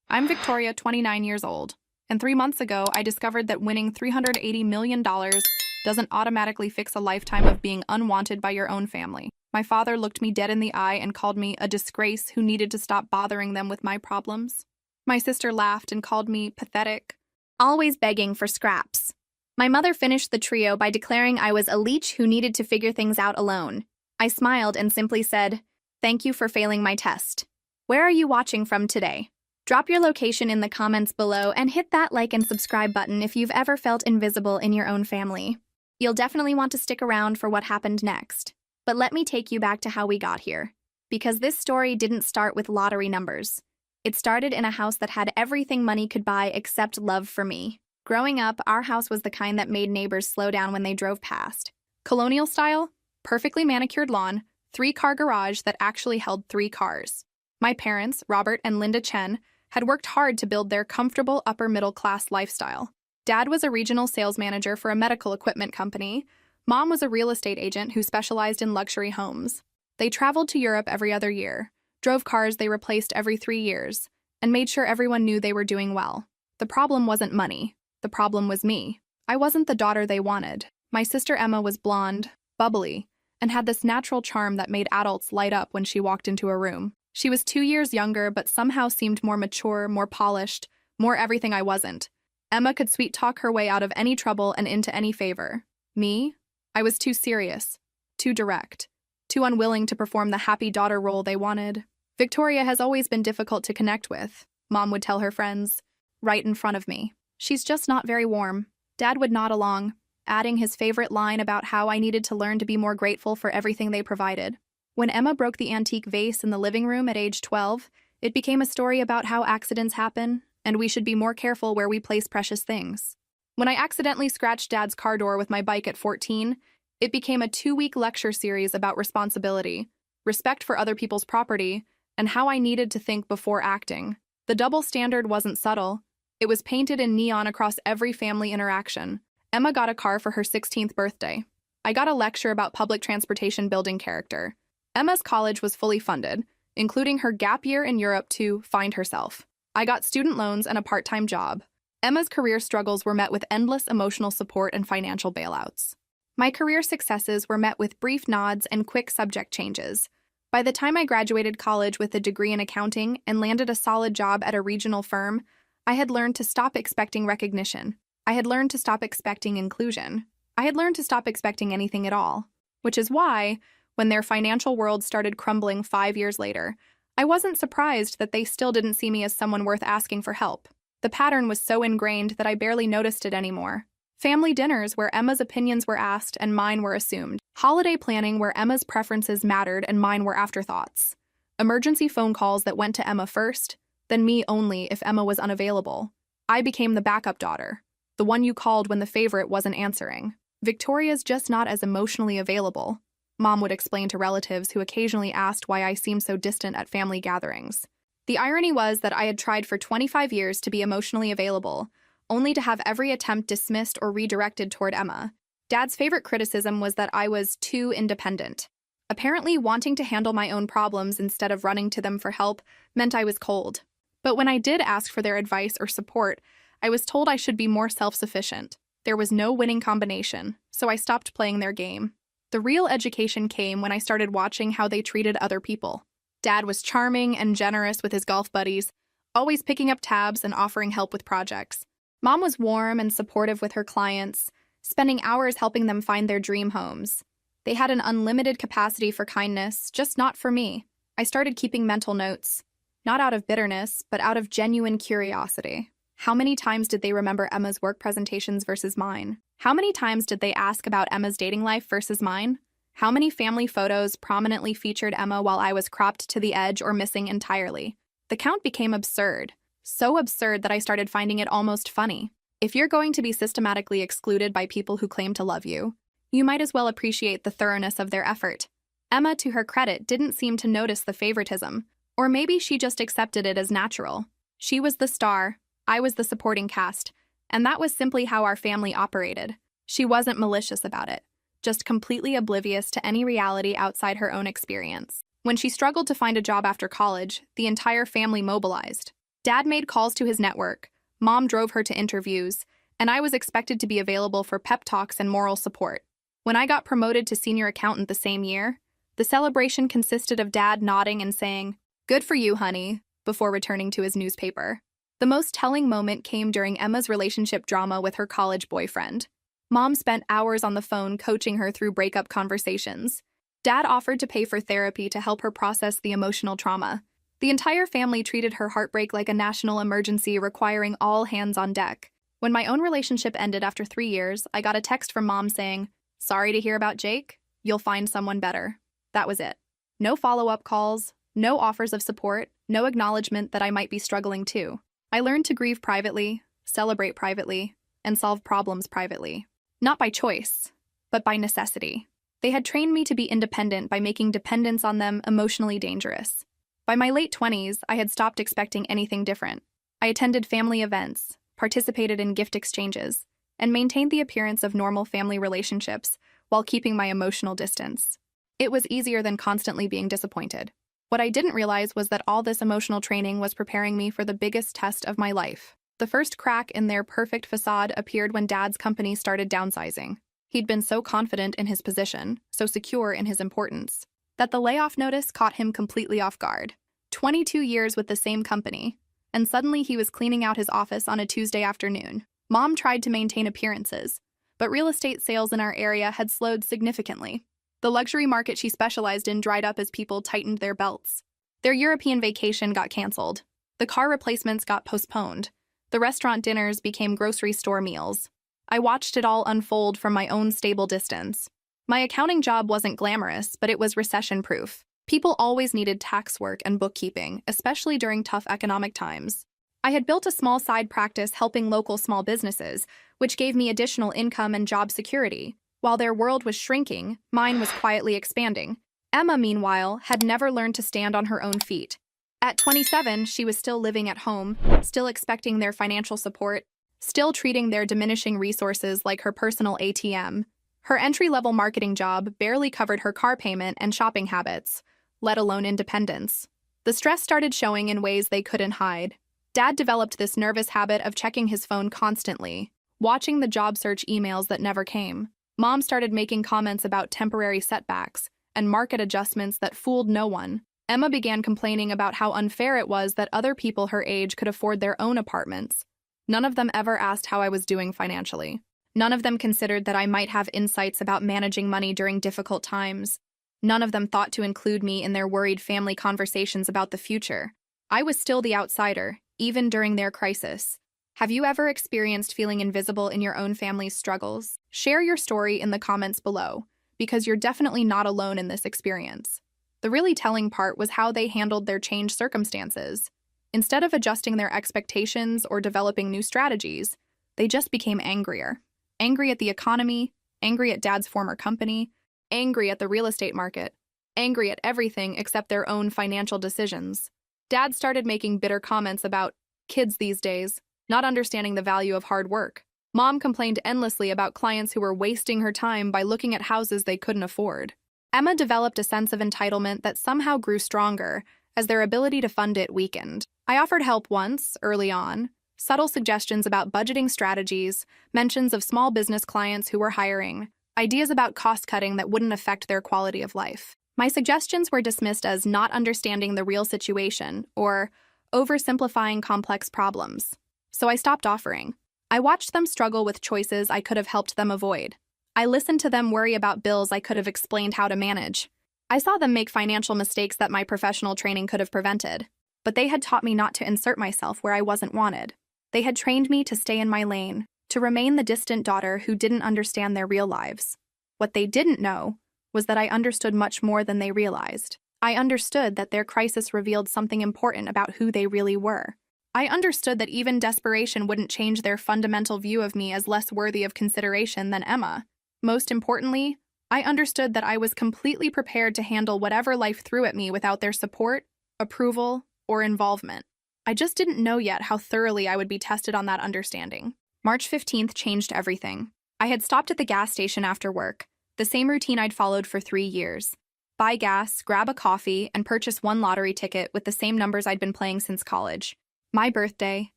I'm Victoria, 29 years old, and 3 months ago I discovered that winning $380 million doesn't automatically fix a lifetime of being unwanted by your own family. My father looked me dead in the eye and called me a disgrace who needed to stop bothering them with my problems. My sister laughed and called me pathetic, always begging for scraps. My mother finished the trio by declaring I was a leech who needed to figure things out alone. I smiled and simply said, "Thank you for failing my test. Where are you watching from today?" Drop your location in the comments below and hit that like and subscribe button if you've ever felt invisible in your own family. You'll definitely want to stick around for what happened next. But let me take you back to how we got here. Because this story didn't start with lottery numbers. It started in a house that had everything money could buy except love for me. Growing up, our house was the kind that made neighbors slow down when they drove past. Colonial style, perfectly manicured lawn, 3-car garage that actually held 3 cars. My parents, Robert and Linda Chen, had worked hard to build their comfortable upper-middle-class lifestyle. Dad was a regional sales manager for a medical equipment company. Mom was a real estate agent who specialized in luxury homes. They traveled to Europe every other year, drove cars they replaced every 3 years, and made sure everyone knew they were doing well. The problem wasn't money. The problem was me. I wasn't the daughter they wanted. My sister Emma was blonde, bubbly, and had this natural charm that made adults light up when she walked into a room. She was 2 years younger, but somehow seemed more mature, more polished, more everything I wasn't. Emma could sweet-talk her way out of any trouble and into any favor. Me? I was too serious, too direct, too unwilling to perform the happy daughter role they wanted. Victoria has always been difficult to connect with, Mom would tell her friends, right in front of me. She's just not very warm. Dad would nod along, adding his favorite line about how I needed to learn to be more grateful for everything they provided. When Emma broke the antique vase in the living room at age 12, it became a story about how accidents happen, and we should be more careful where we place precious things. When I accidentally scratched Dad's car door with my bike at 14, it became a 2-week lecture series about responsibility, respect for other people's property, and how I needed to think before acting. The double standard wasn't subtle. It was painted in neon across every family interaction. Emma got a car for her 16th birthday. I got a lecture about public transportation building character. Emma's college was fully funded, including her gap year in Europe to find herself. I got student loans and a part-time job. Emma's career struggles were met with endless emotional support and financial bailouts. My career successes were met with brief nods and quick subject changes. By the time I graduated college with a degree in accounting and landed a solid job at a regional firm, I had learned to stop expecting recognition. I had learned to stop expecting inclusion. I had learned to stop expecting anything at all. Which is why, when their financial world started crumbling 5 years later, I wasn't surprised that they still didn't see me as someone worth asking for help. The pattern was so ingrained that I barely noticed it anymore. Family dinners where Emma's opinions were asked and mine were assumed. Holiday planning where Emma's preferences mattered and mine were afterthoughts. Emergency phone calls that went to Emma first, then me only if Emma was unavailable. I became the backup daughter, the one you called when the favorite wasn't answering. Victoria's just not as emotionally available, Mom would explain to relatives who occasionally asked why I seemed so distant at family gatherings. The irony was that I had tried for 25 years to be emotionally available, only to have every attempt dismissed or redirected toward Emma. Dad's favorite criticism was that I was too independent. Apparently, wanting to handle my own problems instead of running to them for help meant I was cold. But when I did ask for their advice or support, I was told I should be more self-sufficient. There was no winning combination, so I stopped playing their game. The real education came when I started watching how they treated other people. Dad was charming and generous with his golf buddies, always picking up tabs and offering help with projects. Mom was warm and supportive with her clients, spending hours helping them find their dream homes. They had an unlimited capacity for kindness, just not for me. I started keeping mental notes, not out of bitterness, but out of genuine curiosity. How many times did they remember Emma's work presentations versus mine? How many times did they ask about Emma's dating life versus mine? How many family photos prominently featured Emma while I was cropped to the edge or missing entirely? The count became absurd. So absurd that I started finding it almost funny. If you're going to be systematically excluded by people who claim to love you, you might as well appreciate the thoroughness of their effort. Emma, to her credit, didn't seem to notice the favoritism, or maybe she just accepted it as natural. She was the star, I was the supporting cast, and that was simply how our family operated. She wasn't malicious about it, just completely oblivious to any reality outside her own experience. When she struggled to find a job after college, the entire family mobilized. Dad made calls to his network, Mom drove her to interviews, and I was expected to be available for pep talks and moral support. When I got promoted to senior accountant the same year, the celebration consisted of Dad nodding and saying, "Good for you, honey," before returning to his newspaper. The most telling moment came during Emma's relationship drama with her college boyfriend. Mom spent hours on the phone coaching her through breakup conversations. Dad offered to pay for therapy to help her process the emotional trauma. The entire family treated her heartbreak like a national emergency requiring all hands on deck. When my own relationship ended after 3 years, I got a text from Mom saying, "Sorry to hear about Jake. You'll find someone better." That was it. No follow-up calls, no offers of support, no acknowledgement that I might be struggling too. I learned to grieve privately, celebrate privately, and solve problems privately. Not by choice, but by necessity. They had trained me to be independent by making dependence on them emotionally dangerous. By my late 20s, I had stopped expecting anything different. I attended family events, participated in gift exchanges, and maintained the appearance of normal family relationships while keeping my emotional distance. It was easier than constantly being disappointed. What I didn't realize was that all this emotional training was preparing me for the biggest test of my life. The first crack in their perfect facade appeared when Dad's company started downsizing. He'd been so confident in his position, so secure in his importance, that the layoff notice caught him completely off guard. 22 years with the same company, and suddenly he was cleaning out his office on a Tuesday afternoon. Mom tried to maintain appearances, but real estate sales in our area had slowed significantly. The luxury market she specialized in dried up as people tightened their belts. Their European vacation got canceled. The car replacements got postponed. The restaurant dinners became grocery store meals. I watched it all unfold from my own stable distance. My accounting job wasn't glamorous, but it was recession-proof. People always needed tax work and bookkeeping, especially during tough economic times. I had built a small side practice helping local small businesses, which gave me additional income and job security. While their world was shrinking, mine was quietly expanding. Emma, meanwhile, had never learned to stand on her own feet. At 27, she was still living at home, still expecting their financial support, still treating their diminishing resources like her personal ATM. Her entry-level marketing job barely covered her car payment and shopping habits, let alone independence. The stress started showing in ways they couldn't hide. Dad developed this nervous habit of checking his phone constantly, watching the job search emails that never came. Mom started making comments about temporary setbacks and market adjustments that fooled no one. Emma began complaining about how unfair it was that other people her age could afford their own apartments. None of them ever asked how I was doing financially. None of them considered that I might have insights about managing money during difficult times. None of them thought to include me in their worried family conversations about the future. I was still the outsider, even during their crisis. Have you ever experienced feeling invisible in your own family's struggles? Share your story in the comments below, because you're definitely not alone in this experience. The really telling part was how they handled their changed circumstances. Instead of adjusting their expectations or developing new strategies, they just became angrier. Angry at the economy, angry at Dad's former company, angry at the real estate market, angry at everything except their own financial decisions. Dad started making bitter comments about kids these days, not understanding the value of hard work. Mom complained endlessly about clients who were wasting her time by looking at houses they couldn't afford. Emma developed a sense of entitlement that somehow grew stronger as their ability to fund it weakened. I offered help once, early on, subtle suggestions about budgeting strategies, mentions of small business clients who were hiring, ideas about cost-cutting that wouldn't affect their quality of life. My suggestions were dismissed as not understanding the real situation or oversimplifying complex problems. So I stopped offering. I watched them struggle with choices I could have helped them avoid. I listened to them worry about bills I could have explained how to manage. I saw them make financial mistakes that my professional training could have prevented. But they had taught me not to insert myself where I wasn't wanted. They had trained me to stay in my lane, to remain the distant daughter who didn't understand their real lives. What they didn't know was that I understood much more than they realized. I understood that their crisis revealed something important about who they really were. I understood that even desperation wouldn't change their fundamental view of me as less worthy of consideration than Emma. Most importantly, I understood that I was completely prepared to handle whatever life threw at me without their support, approval, or involvement. I just didn't know yet how thoroughly I would be tested on that understanding. March 15th changed everything. I had stopped at the gas station after work, the same routine I'd followed for 3 years. Buy gas, grab a coffee, and purchase one lottery ticket with the same numbers I'd been playing since college. My birthday,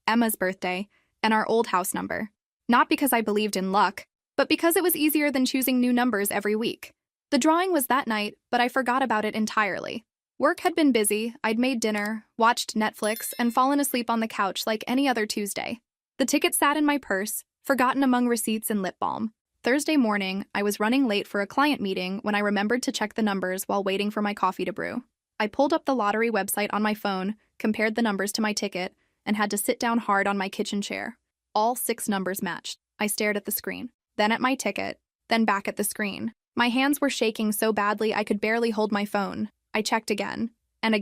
Emma's birthday, and our old house number. Not because I believed in luck, but because it was easier than choosing new numbers every week. The drawing was that night, but I forgot about it entirely. Work had been busy, I'd made dinner, watched Netflix, and fallen asleep on the couch like any other Tuesday. The ticket sat in my purse, forgotten among receipts and lip balm. Thursday morning, I was running late for a client meeting when I remembered to check the numbers while waiting for my coffee to brew. I pulled up the lottery website on my phone, compared the numbers to my ticket, and had to sit down hard on my kitchen chair. All 6 numbers matched. I stared at the screen, then at my ticket, then back at the screen. My hands were shaking so badly I could barely hold my phone. I checked again, and a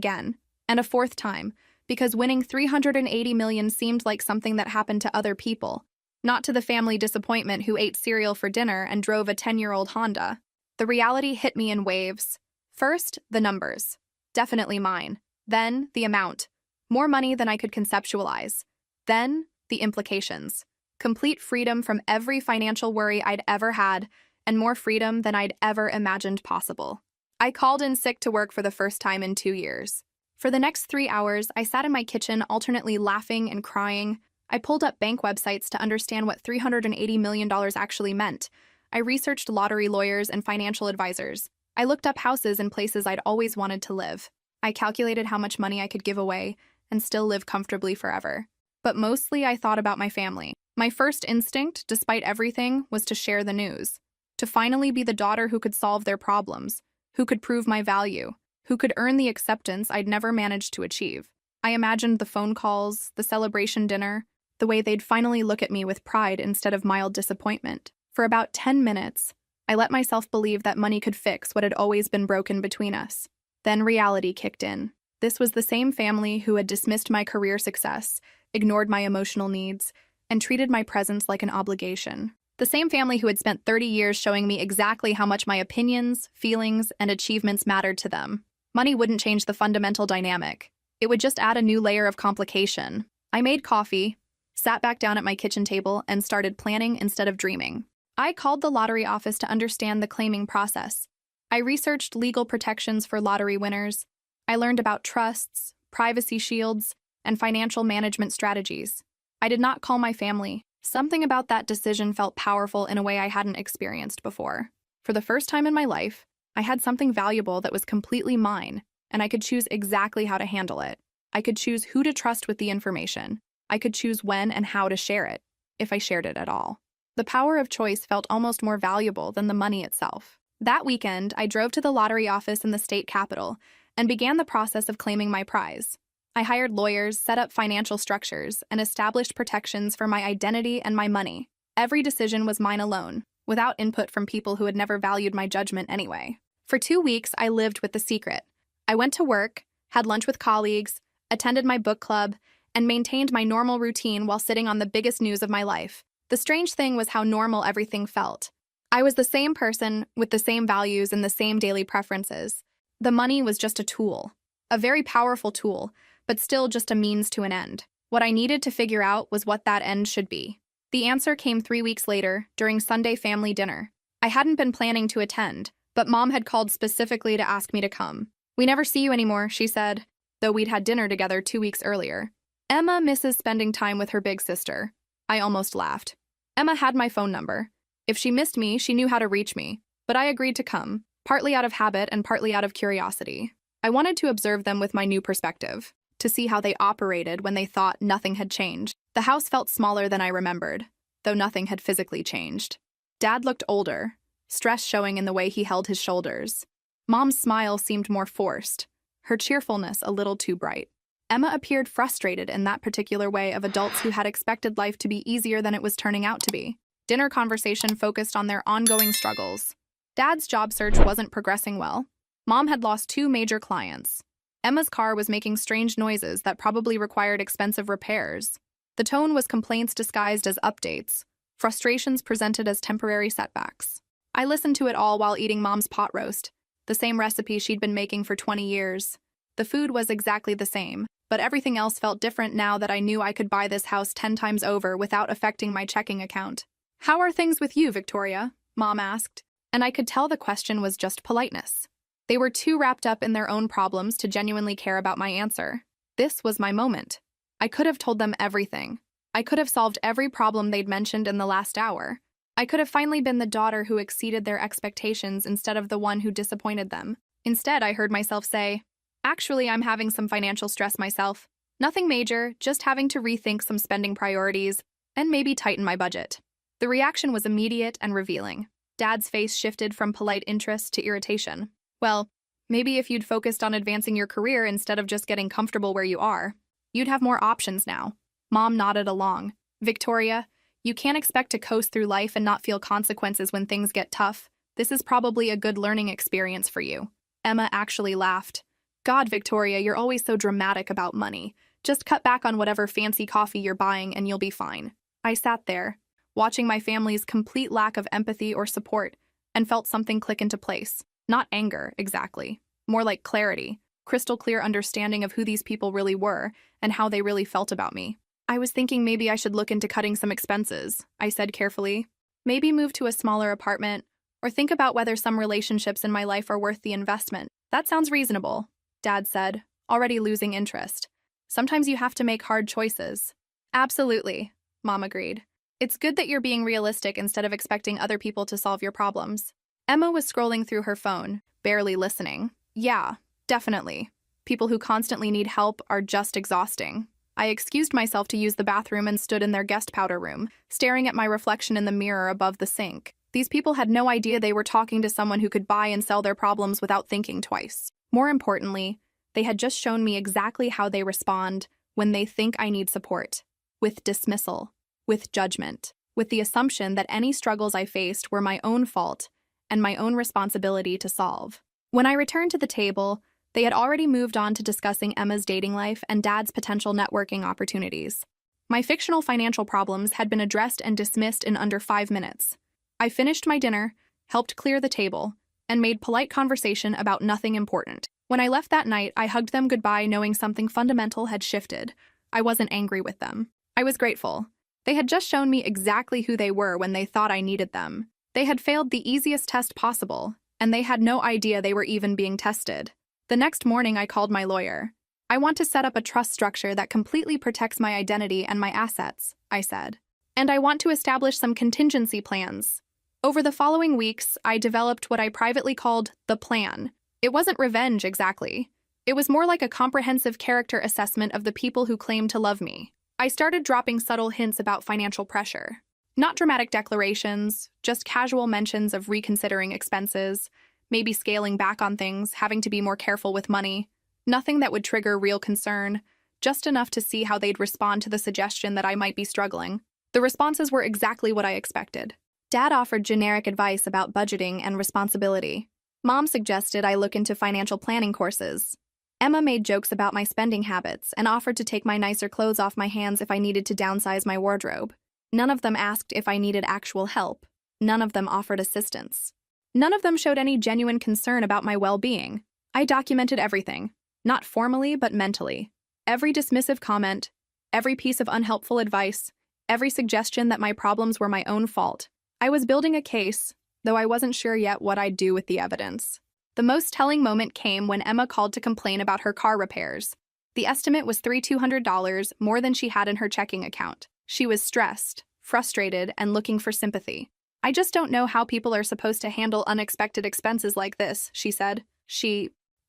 4th time, because winning $380 million seemed like something that happened to other people, not to the family disappointment who ate cereal for dinner and drove a 10-year-old Honda. The reality hit me in waves. First, the numbers. Definitely mine. Then, the amount. More money than I could conceptualize. Then, the implications. Complete freedom from every financial worry I'd ever had, and more freedom than I'd ever imagined possible. I called in sick to work for the first time in 2 years. For the next 3 hours, I sat in my kitchen alternately laughing and crying. I pulled up bank websites to understand what $380 million actually meant. I researched lottery lawyers and financial advisors. I looked up houses in places I'd always wanted to live. I calculated how much money I could give away and still live comfortably forever. But mostly I thought about my family. My first instinct, despite everything, was to share the news. To finally be the daughter who could solve their problems, who could prove my value, who could earn the acceptance I'd never managed to achieve. I imagined the phone calls, the celebration dinner, the way they'd finally look at me with pride instead of mild disappointment. For about 10 minutes, I let myself believe that money could fix what had always been broken between us. Then reality kicked in. This was the same family who had dismissed my career success, ignored my emotional needs, and treated my presence like an obligation. The same family who had spent 30 years showing me exactly how much my opinions, feelings, and achievements mattered to them. Money wouldn't change the fundamental dynamic. It would just add a new layer of complication. I made coffee, sat back down at my kitchen table, and started planning instead of dreaming. I called the lottery office to understand the claiming process. I researched legal protections for lottery winners. I learned about trusts, privacy shields, and financial management strategies. I did not call my family. Something about that decision felt powerful in a way I hadn't experienced before. For the first time in my life, I had something valuable that was completely mine, and I could choose exactly how to handle it. I could choose who to trust with the information. I could choose when and how to share it, if I shared it at all. The power of choice felt almost more valuable than the money itself. That weekend, I drove to the lottery office in the state capital and began the process of claiming my prize. I hired lawyers, set up financial structures, and established protections for my identity and my money. Every decision was mine alone, without input from people who had never valued my judgment anyway. For 2 weeks, I lived with the secret. I went to work, had lunch with colleagues, attended my book club, and maintained my normal routine while sitting on the biggest news of my life. The strange thing was how normal everything felt. I was the same person, with the same values and the same daily preferences. The money was just a tool. A very powerful tool, but still just a means to an end. What I needed to figure out was what that end should be. The answer came 3 weeks later, during Sunday family dinner. I hadn't been planning to attend, but Mom had called specifically to ask me to come. "We never see you anymore," she said, though we'd had dinner together 2 weeks earlier. "Emma misses spending time with her big sister." I almost laughed. Emma had my phone number. If she missed me, she knew how to reach me. But I agreed to come, partly out of habit and partly out of curiosity. I wanted to observe them with my new perspective, to see how they operated when they thought nothing had changed. The house felt smaller than I remembered, though nothing had physically changed. Dad looked older, stress showing in the way he held his shoulders. Mom's smile seemed more forced, her cheerfulness a little too bright. Emma appeared frustrated in that particular way of adults who had expected life to be easier than it was turning out to be. Dinner conversation focused on their ongoing struggles. Dad's job search wasn't progressing well. Mom had lost 2 major clients. Emma's car was making strange noises that probably required expensive repairs. The tone was complaints disguised as updates, frustrations presented as temporary setbacks. I listened to it all while eating Mom's pot roast, the same recipe she'd been making for 20 years. The food was exactly the same, but everything else felt different now that I knew I could buy this house 10 times over without affecting my checking account. "How are things with you, Victoria?" Mom asked, and I could tell the question was just politeness. They were too wrapped up in their own problems to genuinely care about my answer. This was my moment. I could have told them everything. I could have solved every problem they'd mentioned in the last hour. I could have finally been the daughter who exceeded their expectations instead of the one who disappointed them. Instead, I heard myself say, "Actually, I'm having some financial stress myself. Nothing major, just having to rethink some spending priorities and maybe tighten my budget." The reaction was immediate and revealing. Dad's face shifted from polite interest to irritation. "Well, maybe if you'd focused on advancing your career instead of just getting comfortable where you are, you'd have more options now." Mom nodded along. "Victoria, you can't expect to coast through life and not feel consequences when things get tough. This is probably a good learning experience for you." Emma actually laughed. "God, Victoria, you're always so dramatic about money. Just cut back on whatever fancy coffee you're buying and you'll be fine." I sat there, watching my family's complete lack of empathy or support, and felt something click into place. Not anger, exactly. More like clarity, crystal clear understanding of who these people really were and how they really felt about me. "I was thinking maybe I should look into cutting some expenses," I said carefully. "Maybe move to a smaller apartment, or think about whether some relationships in my life are worth the investment." "That sounds reasonable," Dad said, already losing interest. "Sometimes you have to make hard choices." "Absolutely," Mom agreed. "It's good that you're being realistic instead of expecting other people to solve your problems." Emma was scrolling through her phone, barely listening. "Yeah, definitely. People who constantly need help are just exhausting." I excused myself to use the bathroom and stood in their guest powder room, staring at my reflection in the mirror above the sink. These people had no idea they were talking to someone who could buy and sell their problems without thinking twice. More importantly, they had just shown me exactly how they respond when they think I need support. With dismissal, with judgment, with the assumption that any struggles I faced were my own fault and my own responsibility to solve. When I returned to the table, they had already moved on to discussing Emma's dating life and Dad's potential networking opportunities. My fictional financial problems had been addressed and dismissed in under 5 minutes. I finished my dinner, helped clear the table, and made polite conversation about nothing important. When I left that night, I hugged them goodbye knowing something fundamental had shifted. I wasn't angry with them. I was grateful. They had just shown me exactly who they were when they thought I needed them. They had failed the easiest test possible, and they had no idea they were even being tested. The next morning, I called my lawyer. "I want to set up a trust structure that completely protects my identity and my assets," I said. "And I want to establish some contingency plans." Over the following weeks, I developed what I privately called the plan. It wasn't revenge, exactly. It was more like a comprehensive character assessment of the people who claimed to love me. I started dropping subtle hints about financial pressure. Not dramatic declarations, just casual mentions of reconsidering expenses, maybe scaling back on things, having to be more careful with money. Nothing that would trigger real concern, just enough to see how they'd respond to the suggestion that I might be struggling. The responses were exactly what I expected. Dad offered generic advice about budgeting and responsibility. Mom suggested I look into financial planning courses. Emma made jokes about my spending habits and offered to take my nicer clothes off my hands if I needed to downsize my wardrobe. None of them asked if I needed actual help. None of them offered assistance. None of them showed any genuine concern about my well-being. I documented everything, not formally but mentally. Every dismissive comment, every piece of unhelpful advice, every suggestion that my problems were my own fault. I was building a case, though I wasn't sure yet what I'd do with the evidence. The most telling moment came when Emma called to complain about her car repairs. The estimate was $3,200, more than she had in her checking account. She was stressed, frustrated, and looking for sympathy. "I just don't know how people are supposed to handle unexpected expenses like this," she said.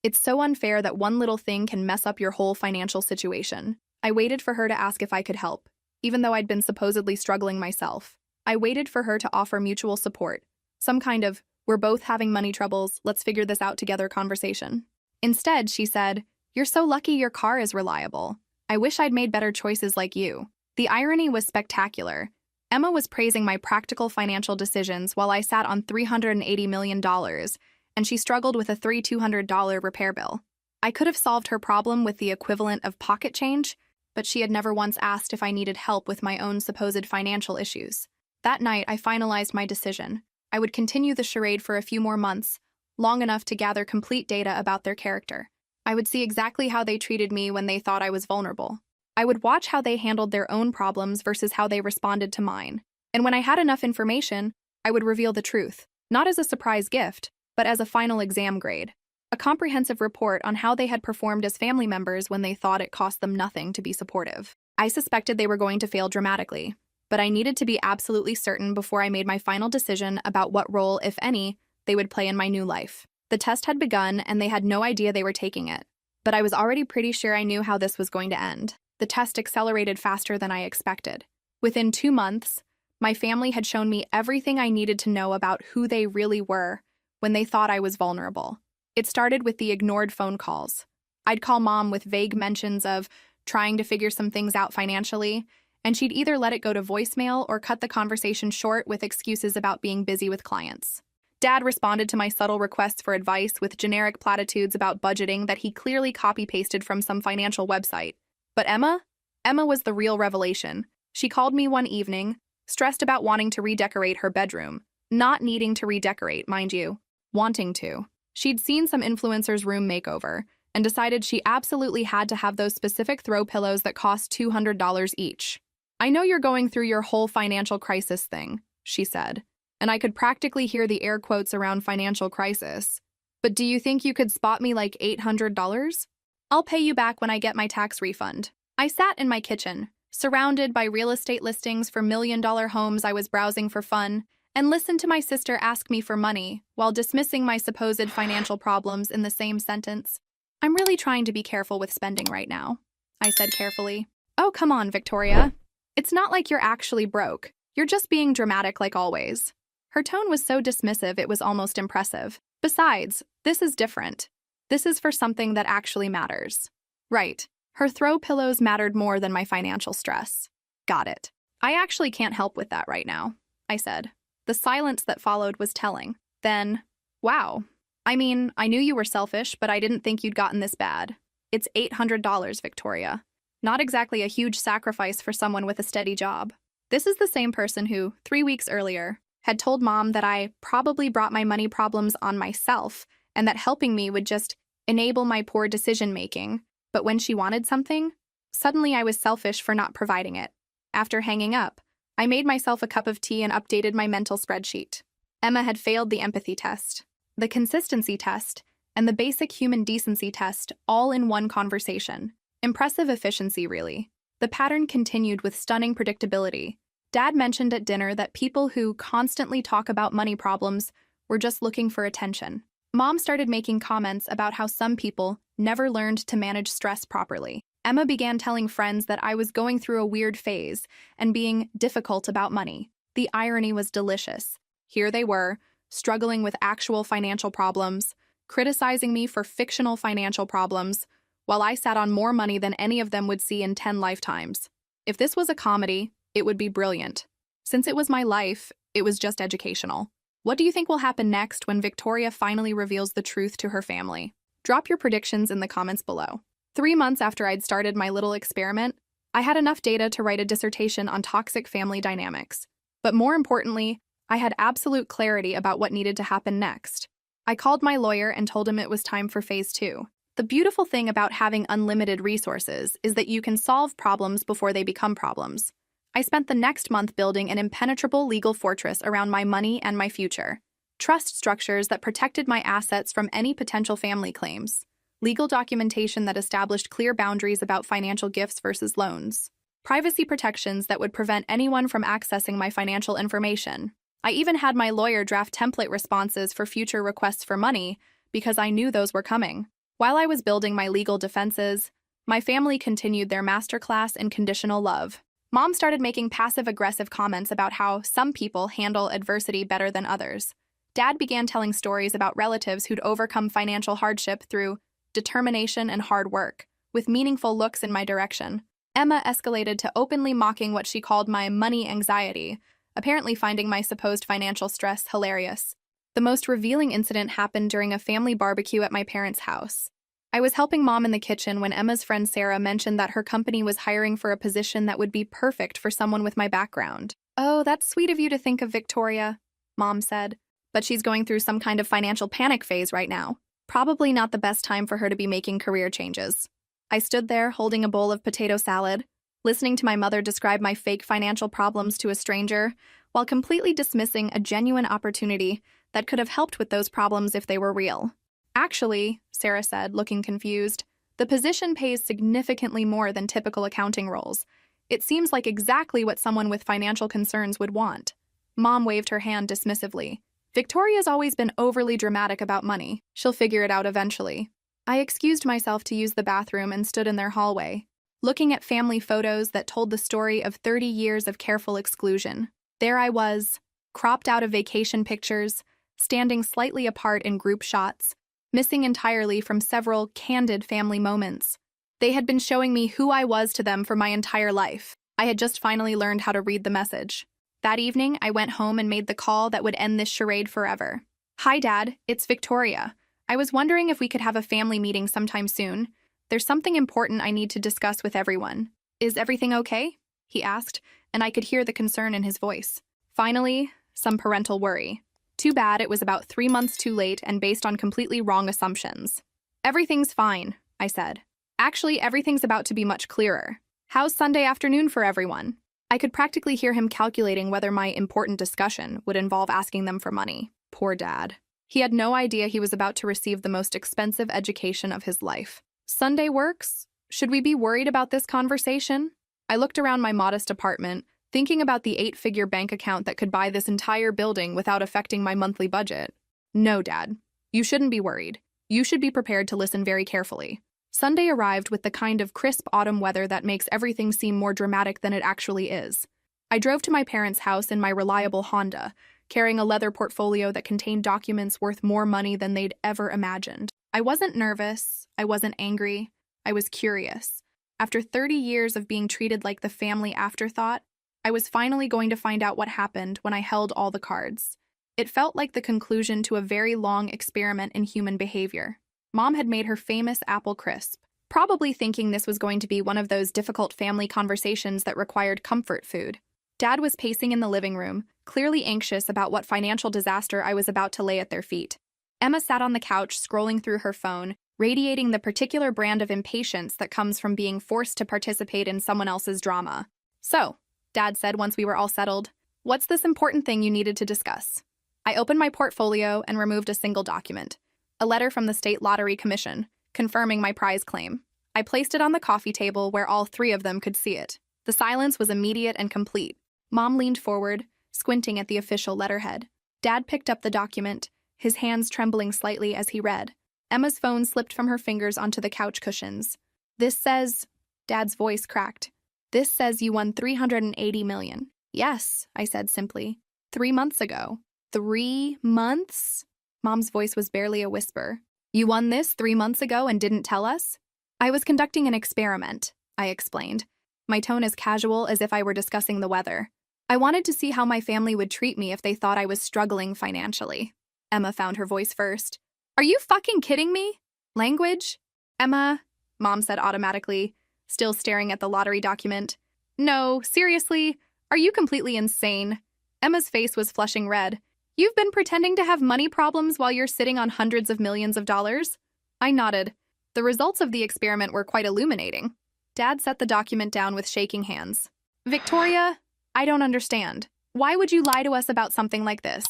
"It's so unfair that one little thing can mess up your whole financial situation." I waited for her to ask if I could help, even though I'd been supposedly struggling myself. I waited for her to offer mutual support, some kind of, "we're both having money troubles, let's figure this out together" conversation. Instead, she said, "You're so lucky your car is reliable. I wish I'd made better choices like you." The irony was spectacular. Emma was praising my practical financial decisions while I sat on $380 million, and she struggled with a $3,200 repair bill. I could have solved her problem with the equivalent of pocket change, but she had never once asked if I needed help with my own supposed financial issues. That night, I finalized my decision. I would continue the charade for a few more months, long enough to gather complete data about their character. I would see exactly how they treated me when they thought I was vulnerable. I would watch how they handled their own problems versus how they responded to mine. And when I had enough information, I would reveal the truth, not as a surprise gift, but as a final exam grade. a comprehensive report on how they had performed as family members when they thought it cost them nothing to be supportive. I suspected they were going to fail dramatically, but I needed to be absolutely certain before I made my final decision about what role, if any, they would play in my new life. The test had begun, and they had no idea they were taking it, but I was already pretty sure I knew how this was going to end. The test accelerated faster than I expected. Within 2 months, my family had shown me everything I needed to know about who they really were when they thought I was vulnerable. It started with the ignored phone calls. I'd call Mom with vague mentions of trying to figure some things out financially, and she'd either let it go to voicemail or cut the conversation short with excuses about being busy with clients. Dad responded to my subtle requests for advice with generic platitudes about budgeting that he clearly copy-pasted from some financial website. But Emma was the real revelation. She called me one evening, stressed about wanting to redecorate her bedroom. Not needing to redecorate, mind you. Wanting to. She'd seen some influencer's room makeover and decided she absolutely had to have those specific throw pillows that cost $200 each. "I know you're going through your whole financial crisis thing," she said, and I could practically hear the air quotes around financial crisis. "But do you think you could spot me like $800? I'll pay you back when I get my tax refund." I sat in my kitchen, surrounded by real estate listings for million-dollar homes I was browsing for fun, and listened to my sister ask me for money while dismissing my supposed financial problems in the same sentence. "I'm really trying to be careful with spending right now," I said carefully. "Oh, come on, Victoria. It's not like you're actually broke. You're just being dramatic like always." Her tone was so dismissive it was almost impressive. "Besides, this is different. This is for something that actually matters." Right. Her throw pillows mattered more than my financial stress. "Got it. I actually can't help with that right now," I said. The silence that followed was telling. Then, "Wow. I mean, I knew you were selfish, but I didn't think you'd gotten this bad. It's $800, Victoria. Not exactly a huge sacrifice for someone with a steady job." This is the same person who, 3 weeks earlier, had told Mom that I probably brought my money problems on myself and that helping me would just enable my poor decision-making. But when she wanted something, suddenly I was selfish for not providing it. After hanging up, I made myself a cup of tea and updated my mental spreadsheet. Emma had failed the empathy test, the consistency test, and the basic human decency test all in one conversation. Impressive efficiency, really. The pattern continued with stunning predictability. Dad mentioned at dinner that people who constantly talk about money problems were just looking for attention. Mom started making comments about how some people never learned to manage stress properly. Emma began telling friends that I was going through a weird phase and being difficult about money. The irony was delicious. Here they were, struggling with actual financial problems, criticizing me for fictional financial problems, while I sat on more money than any of them would see in 10 lifetimes. If this was a comedy, it would be brilliant. Since it was my life, it was just educational. What do you think will happen next when Victoria finally reveals the truth to her family? Drop your predictions in the comments below. 3 months after I'd started my little experiment, I had enough data to write a dissertation on toxic family dynamics. But more importantly, I had absolute clarity about what needed to happen next. I called my lawyer and told him it was time for phase 2. The beautiful thing about having unlimited resources is that you can solve problems before they become problems. I spent the next month building an impenetrable legal fortress around my money and my future. Trust structures that protected my assets from any potential family claims. Legal documentation that established clear boundaries about financial gifts versus loans. Privacy protections that would prevent anyone from accessing my financial information. I even had my lawyer draft template responses for future requests for money because I knew those were coming. While I was building my legal defenses, my family continued their masterclass in conditional love. Mom started making passive-aggressive comments about how some people handle adversity better than others. Dad began telling stories about relatives who'd overcome financial hardship through determination and hard work, with meaningful looks in my direction. Emma escalated to openly mocking what she called my money anxiety, apparently finding my supposed financial stress hilarious. The most revealing incident happened during a family barbecue at my parents' house. I was helping Mom in the kitchen when Emma's friend Sarah mentioned that her company was hiring for a position that would be perfect for someone with my background. "Oh, that's sweet of you to think of Victoria," Mom said, "but she's going through some kind of financial panic phase right now. Probably not the best time for her to be making career changes." I stood there holding a bowl of potato salad, listening to my mother describe my fake financial problems to a stranger, while completely dismissing a genuine opportunity that could have helped with those problems if they were real. Actually, Sarah said, looking confused, the position pays significantly more than typical accounting roles. It seems like exactly what someone with financial concerns would want. Mom waved her hand dismissively. Victoria's always been overly dramatic about money. She'll figure it out eventually. I excused myself to use the bathroom and stood in their hallway, looking at family photos that told the story of 30 years of careful exclusion. There I was, cropped out of vacation pictures, standing slightly apart in group shots, missing entirely from several candid family moments. They had been showing me who I was to them for my entire life. I had just finally learned how to read the message. That evening, I went home and made the call that would end this charade forever. "Hi, Dad. It's Victoria. I was wondering if we could have a family meeting sometime soon. There's something important I need to discuss with everyone. Is everything okay?" he asked, and I could hear the concern in his voice. Finally, some parental worry. Too bad it was about 3 months too late and based on completely wrong assumptions. "Everything's fine," I said. "Actually, everything's about to be much clearer. How's Sunday afternoon for everyone?" I could practically hear him calculating whether my important discussion would involve asking them for money. Poor Dad. He had no idea he was about to receive the most expensive education of his life. "Sunday works? Should we be worried about this conversation?" I looked around my modest apartment, thinking about the 8-figure bank account that could buy this entire building without affecting my monthly budget. "No, Dad. You shouldn't be worried. You should be prepared to listen very carefully." Sunday arrived with the kind of crisp autumn weather that makes everything seem more dramatic than it actually is. I drove to my parents' house in my reliable Honda, carrying a leather portfolio that contained documents worth more money than they'd ever imagined. I wasn't nervous. I wasn't angry. I was curious. After 30 years of being treated like the family afterthought, I was finally going to find out what happened when I held all the cards. It felt like the conclusion to a very long experiment in human behavior. Mom had made her famous apple crisp, probably thinking this was going to be one of those difficult family conversations that required comfort food. Dad was pacing in the living room, clearly anxious about what financial disaster I was about to lay at their feet. Emma sat on the couch, scrolling through her phone, radiating the particular brand of impatience that comes from being forced to participate in someone else's drama. "So," Dad said once we were all settled, "what's this important thing you needed to discuss?" I opened my portfolio and removed a single document. A letter from the State Lottery Commission, confirming my prize claim. I placed it on the coffee table where all 3 of them could see it. The silence was immediate and complete. Mom leaned forward, squinting at the official letterhead. Dad picked up the document, his hands trembling slightly as he read. Emma's phone slipped from her fingers onto the couch cushions. "This says," Dad's voice cracked, "this says you won $380 million. "Yes," I said simply. 3 months ago. 3 months? Mom's voice was barely a whisper. "You won this 3 months ago and didn't tell us?" "I was conducting an experiment," I explained, my tone as casual as if I were discussing the weather. "I wanted to see how my family would treat me if they thought I was struggling financially." Emma found her voice first. "Are you fucking kidding me? Language?" "Emma," Mom said automatically, still staring at the lottery document. "No, seriously, are you completely insane?" Emma's face was flushing red. "You've been pretending to have money problems while you're sitting on hundreds of millions of dollars?" I nodded. The results of the experiment were quite illuminating. Dad set the document down with shaking hands. "Victoria, I don't understand. Why would you lie to us about something like this?"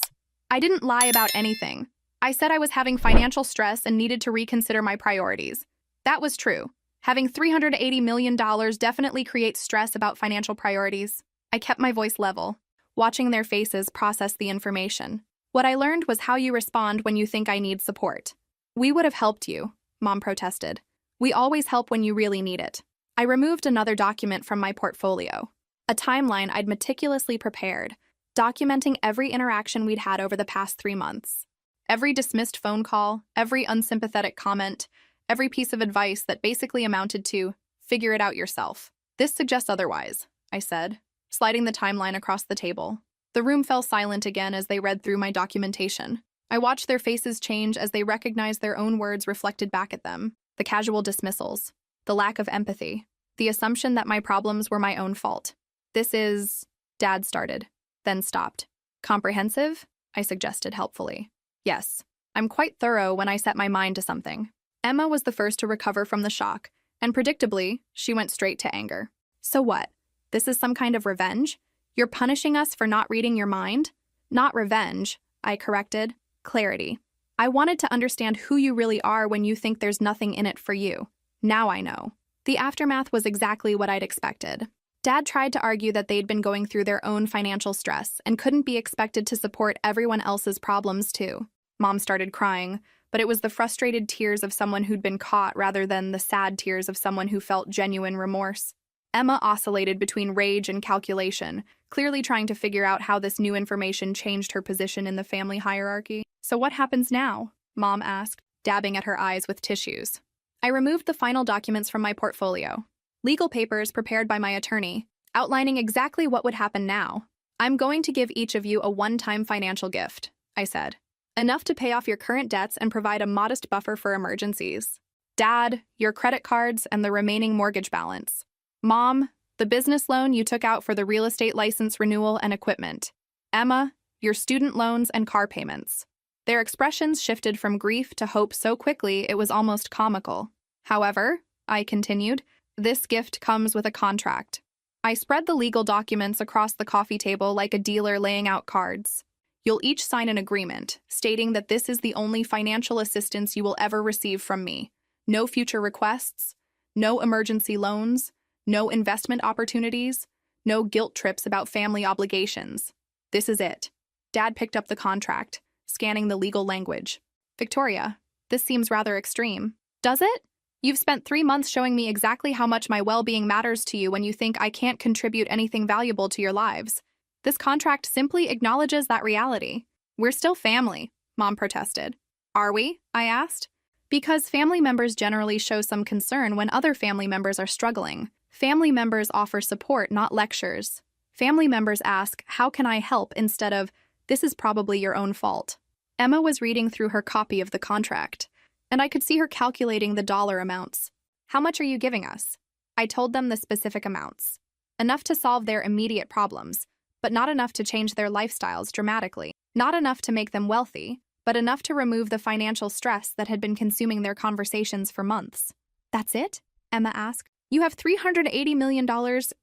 "I didn't lie about anything. I said I was having financial stress and needed to reconsider my priorities. That was true. Having $380 million definitely creates stress about financial priorities." I kept my voice level, watching their faces process the information. "What I learned was how you respond when you think I need support." "We would have helped you," Mom protested. "We always help when you really need it." I removed another document from my portfolio, a timeline I'd meticulously prepared, documenting every interaction we'd had over the past 3 months. Every dismissed phone call, every unsympathetic comment, every piece of advice that basically amounted to, "Figure it out yourself." "This suggests otherwise," I said, sliding the timeline across the table. The room fell silent again as they read through my documentation. I watched their faces change as they recognized their own words reflected back at them. The casual dismissals, the lack of empathy, the assumption that my problems were my own fault. "This is," Dad started, then stopped. "Comprehensive?" I suggested helpfully. "Yes. I'm quite thorough when I set my mind to something." Emma was the first to recover from the shock, and predictably, she went straight to anger. "So what? This is some kind of revenge? You're punishing us for not reading your mind?" "Not revenge," I corrected. "Clarity. I wanted to understand who you really are when you think there's nothing in it for you. Now I know. The aftermath was exactly what I'd expected. Dad tried to argue that they'd been going through their own financial stress and couldn't be expected to support everyone else's problems too. Mom started crying, but it was the frustrated tears of someone who'd been caught rather than the sad tears of someone who felt genuine remorse. Emma oscillated between rage and calculation, clearly trying to figure out how this new information changed her position in the family hierarchy. "So what happens now?" Mom asked, dabbing at her eyes with tissues. I removed the final documents from my portfolio. Legal papers prepared by my attorney, outlining exactly what would happen now. "I'm going to give each of you a one-time financial gift," I said. "Enough to pay off your current debts and provide a modest buffer for emergencies. Dad, your credit cards and the remaining mortgage balance. Mom, the business loan you took out for the real estate license renewal and equipment. Emma, your student loans and car payments." Their expressions shifted from grief to hope so quickly it was almost comical. "However," I continued, "this gift comes with a contract." I spread the legal documents across the coffee table like a dealer laying out cards. "You'll each sign an agreement, stating that this is the only financial assistance you will ever receive from me. No future requests, no emergency loans, no investment opportunities, no guilt trips about family obligations. This is it." Dad picked up the contract, scanning the legal language. "Victoria, this seems rather extreme. Does it? You've spent 3 months showing me exactly how much my well-being matters to you when you think I can't contribute anything valuable to your lives. This contract simply acknowledges that reality." "We're still family," Mom protested. "Are we?" I asked. "Because family members generally show some concern when other family members are struggling. Family members offer support, not lectures. Family members ask, 'How can I help?' instead of, 'This is probably your own fault.'" Emma was reading through her copy of the contract, and I could see her calculating the dollar amounts. "How much are you giving us?" I told them the specific amounts. Enough to solve their immediate problems, but not enough to change their lifestyles dramatically. Not enough to make them wealthy, but enough to remove the financial stress that had been consuming their conversations for months. "That's it?" Emma asked. "You have $380 million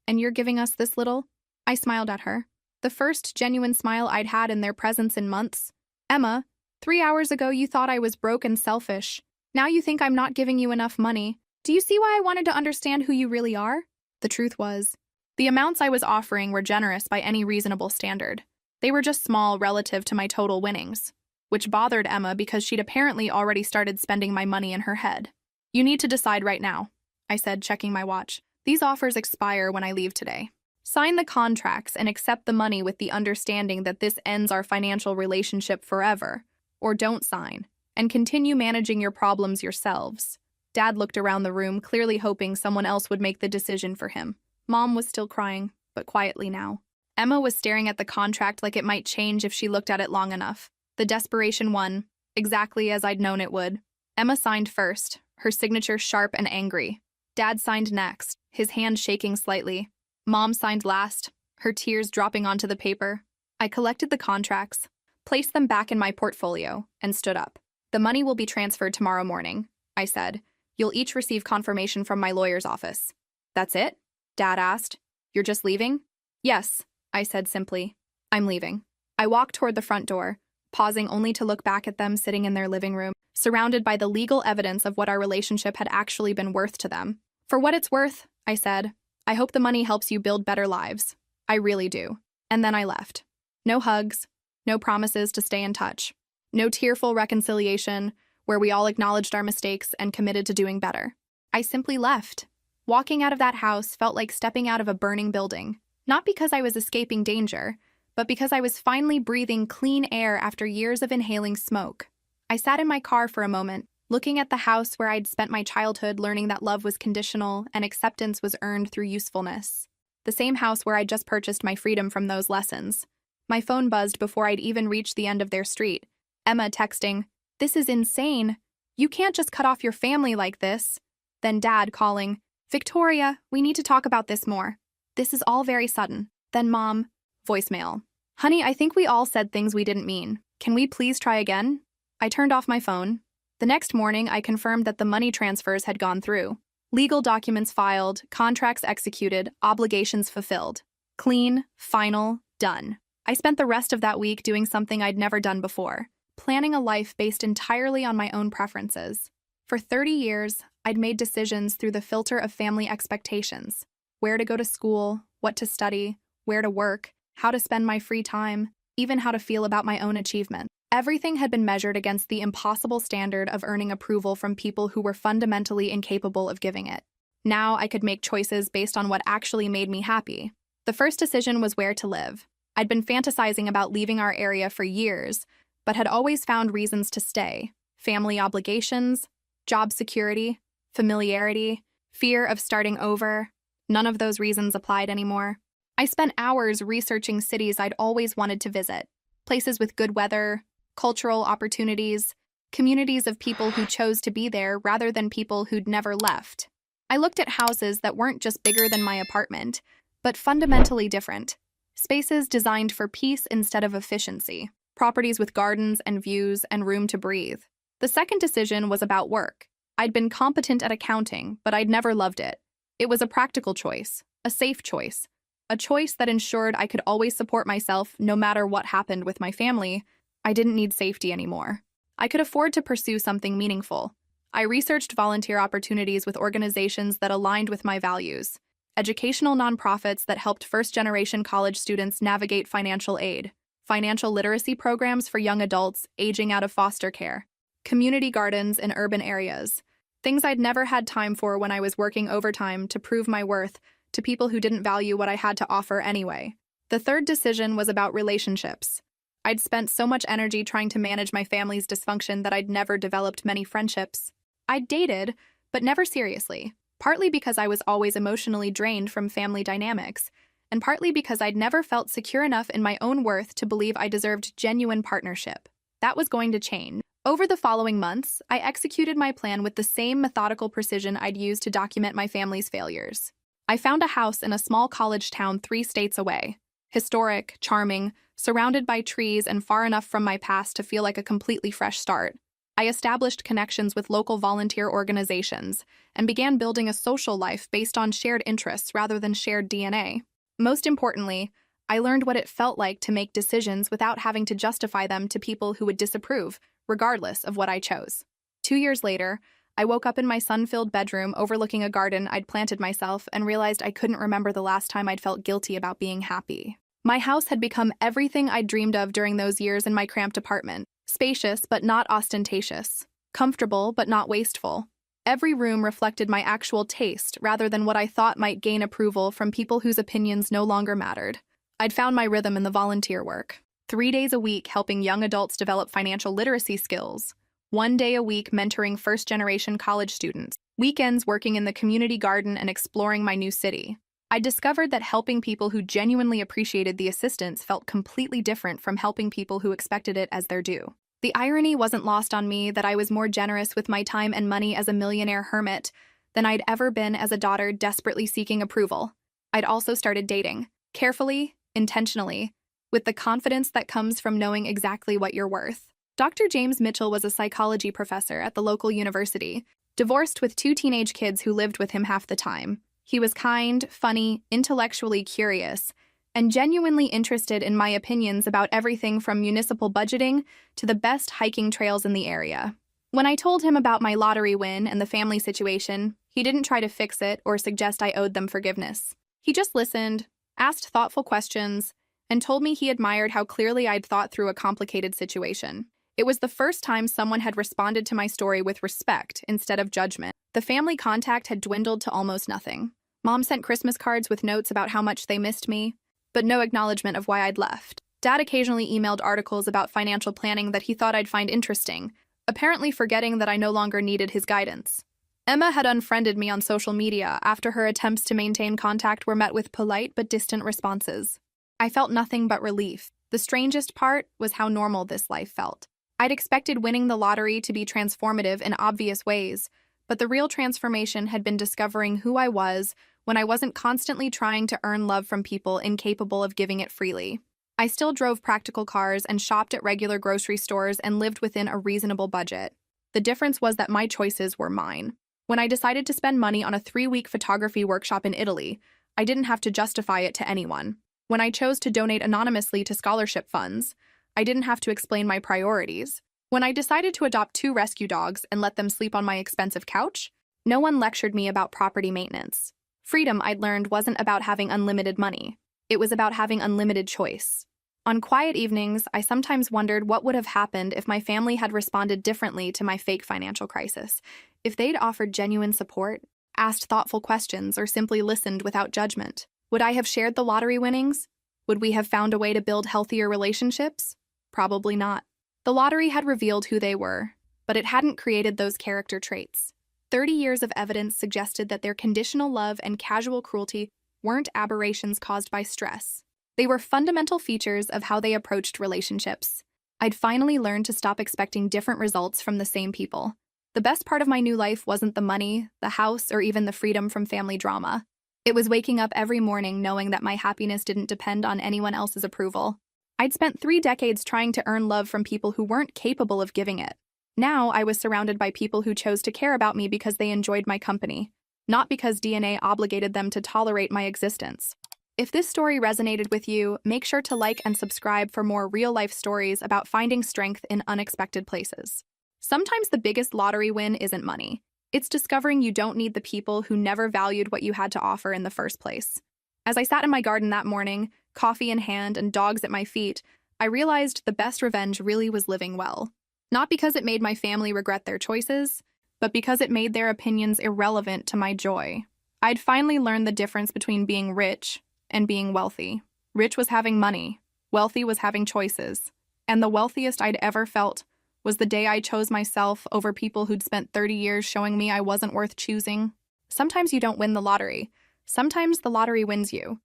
and you're giving us this little?" I smiled at her. The first genuine smile I'd had in their presence in months. "Emma, 3 hours ago you thought I was broke and selfish. Now you think I'm not giving you enough money. Do you see why I wanted to understand who you really are?" The truth was, the amounts I was offering were generous by any reasonable standard. They were just small relative to my total winnings, which bothered Emma because she'd apparently already started spending my money in her head. "You need to decide right now," I said, checking my watch. "These offers expire when I leave today. Sign the contracts and accept the money with the understanding that this ends our financial relationship forever, or don't sign, and continue managing your problems yourselves." Dad looked around the room, clearly hoping someone else would make the decision for him. Mom was still crying, but quietly now. Emma was staring at the contract like it might change if she looked at it long enough. The desperation won, exactly as I'd known it would. Emma signed first, her signature sharp and angry. Dad signed next, his hand shaking slightly. Mom signed last, her tears dropping onto the paper. I collected the contracts, placed them back in my portfolio, and stood up. "The money will be transferred tomorrow morning," I said. "You'll each receive confirmation from my lawyer's office." "That's it?" Dad asked. "You're just leaving?" "Yes," I said simply. "I'm leaving." I walked toward the front door, pausing only to look back at them sitting in their living room, surrounded by the legal evidence of what our relationship had actually been worth to them. "For what it's worth," I said, "I hope the money helps you build better lives. I really do." And then I left. No hugs, no promises to stay in touch, no tearful reconciliation where we all acknowledged our mistakes and committed to doing better. I simply left. Walking out of that house felt like stepping out of a burning building, not because I was escaping danger, but because I was finally breathing clean air after years of inhaling smoke. I sat in my car for a moment, looking at the house where I'd spent my childhood learning that love was conditional and acceptance was earned through usefulness. The same house where I'd just purchased my freedom from those lessons. My phone buzzed before I'd even reached the end of their street. Emma texting, "This is insane. You can't just cut off your family like this." Then Dad calling, "Victoria, we need to talk about this more. This is all very sudden." Then Mom, voicemail. "Honey, I think we all said things we didn't mean. Can we please try again?" I turned off my phone. The next morning, I confirmed that the money transfers had gone through. Legal documents filed, contracts executed, obligations fulfilled. Clean, final, done. I spent the rest of that week doing something I'd never done before, planning a life based entirely on my own preferences. For 30 years, I'd made decisions through the filter of family expectations: where to go to school, what to study, where to work, how to spend my free time, even how to feel about my own achievement. Everything had been measured against the impossible standard of earning approval from people who were fundamentally incapable of giving it. Now I could make choices based on what actually made me happy. The first decision was where to live. I'd been fantasizing about leaving our area for years, but had always found reasons to stay: family obligations, job security, familiarity, fear of starting over. None of those reasons applied anymore. I spent hours researching cities I'd always wanted to visit: places with good weather, cultural opportunities, communities of people who chose to be there rather than people who'd never left. I looked at houses that weren't just bigger than my apartment, but fundamentally different. Spaces designed for peace instead of efficiency. Properties with gardens and views and room to breathe. The second decision was about work. I'd been competent at accounting, but I'd never loved it. It was a practical choice, a safe choice, a choice that ensured I could always support myself no matter what happened with my family. I didn't need safety anymore. I could afford to pursue something meaningful. I researched volunteer opportunities with organizations that aligned with my values: educational nonprofits that helped first-generation college students navigate financial aid, financial literacy programs for young adults aging out of foster care, community gardens in urban areas, things I'd never had time for when I was working overtime to prove my worth to people who didn't value what I had to offer anyway. The third decision was about relationships. I'd spent so much energy trying to manage my family's dysfunction that I'd never developed many friendships. I'd dated, but never seriously, partly because I was always emotionally drained from family dynamics, and partly because I'd never felt secure enough in my own worth to believe I deserved genuine partnership. That was going to change. Over the following months, I executed my plan with the same methodical precision I'd used to document my family's failures. I found a house in a small college town 3 states away. Historic, charming, surrounded by trees and far enough from my past to feel like a completely fresh start. I established connections with local volunteer organizations and began building a social life based on shared interests rather than shared DNA. Most importantly, I learned what it felt like to make decisions without having to justify them to people who would disapprove, regardless of what I chose. 2 years later, I woke up in my sun-filled bedroom overlooking a garden I'd planted myself and realized I couldn't remember the last time I'd felt guilty about being happy. My house had become everything I'd dreamed of during those years in my cramped apartment: spacious but not ostentatious, comfortable but not wasteful. Every room reflected my actual taste rather than what I thought might gain approval from people whose opinions no longer mattered. I'd found my rhythm in the volunteer work: 3 days a week helping young adults develop financial literacy skills, 1 day a week mentoring first-generation college students, weekends working in the community garden and exploring my new city. I discovered that helping people who genuinely appreciated the assistance felt completely different from helping people who expected it as their due. The irony wasn't lost on me that I was more generous with my time and money as a millionaire hermit than I'd ever been as a daughter desperately seeking approval. I'd also started dating, carefully, intentionally, with the confidence that comes from knowing exactly what you're worth. Dr. James Mitchell was a psychology professor at the local university, divorced with 2 teenage kids who lived with him half the time. He was kind, funny, intellectually curious, and genuinely interested in my opinions about everything from municipal budgeting to the best hiking trails in the area. When I told him about my lottery win and the family situation, he didn't try to fix it or suggest I owed them forgiveness. He just listened, asked thoughtful questions, and told me he admired how clearly I'd thought through a complicated situation. It was the first time someone had responded to my story with respect instead of judgment. The family contact had dwindled to almost nothing. Mom sent Christmas cards with notes about how much they missed me, but no acknowledgement of why I'd left. Dad occasionally emailed articles about financial planning that he thought I'd find interesting, apparently forgetting that I no longer needed his guidance. Emma had unfriended me on social media after her attempts to maintain contact were met with polite but distant responses. I felt nothing but relief. The strangest part was how normal this life felt. I'd expected winning the lottery to be transformative in obvious ways, but the real transformation had been discovering who I was when I wasn't constantly trying to earn love from people incapable of giving it freely. I still drove practical cars and shopped at regular grocery stores and lived within a reasonable budget. The difference was that my choices were mine. When I decided to spend money on a 3-week photography workshop in Italy, I didn't have to justify it to anyone. When I chose to donate anonymously to scholarship funds, I didn't have to explain my priorities. When I decided to adopt 2 rescue dogs and let them sleep on my expensive couch, no one lectured me about property maintenance. Freedom, I'd learned, wasn't about having unlimited money. It was about having unlimited choice. On quiet evenings, I sometimes wondered what would have happened if my family had responded differently to my fake financial crisis. If they'd offered genuine support, asked thoughtful questions, or simply listened without judgment. Would I have shared the lottery winnings? Would we have found a way to build healthier relationships? Probably not. The lottery had revealed who they were, but it hadn't created those character traits. 30 years of evidence suggested that their conditional love and casual cruelty weren't aberrations caused by stress. They were fundamental features of how they approached relationships. I'd finally learned to stop expecting different results from the same people. The best part of my new life wasn't the money, the house, or even the freedom from family drama. It was waking up every morning knowing that my happiness didn't depend on anyone else's approval. I'd spent 3 decades trying to earn love from people who weren't capable of giving it. Now I was surrounded by people who chose to care about me because they enjoyed my company, not because DNA obligated them to tolerate my existence. If this story resonated with you, make sure to like and subscribe for more real-life stories about finding strength in unexpected places. Sometimes the biggest lottery win isn't money. It's discovering you don't need the people who never valued what you had to offer in the first place. As I sat in my garden that morning, coffee in hand and dogs at my feet, I realized the best revenge really was living well. Not because it made my family regret their choices, but because it made their opinions irrelevant to my joy. I'd finally learned the difference between being rich and being wealthy. Rich was having money, wealthy was having choices, and the wealthiest I'd ever felt was the day I chose myself over people who'd spent 30 years showing me I wasn't worth choosing. Sometimes you don't win the lottery. Sometimes the lottery wins you.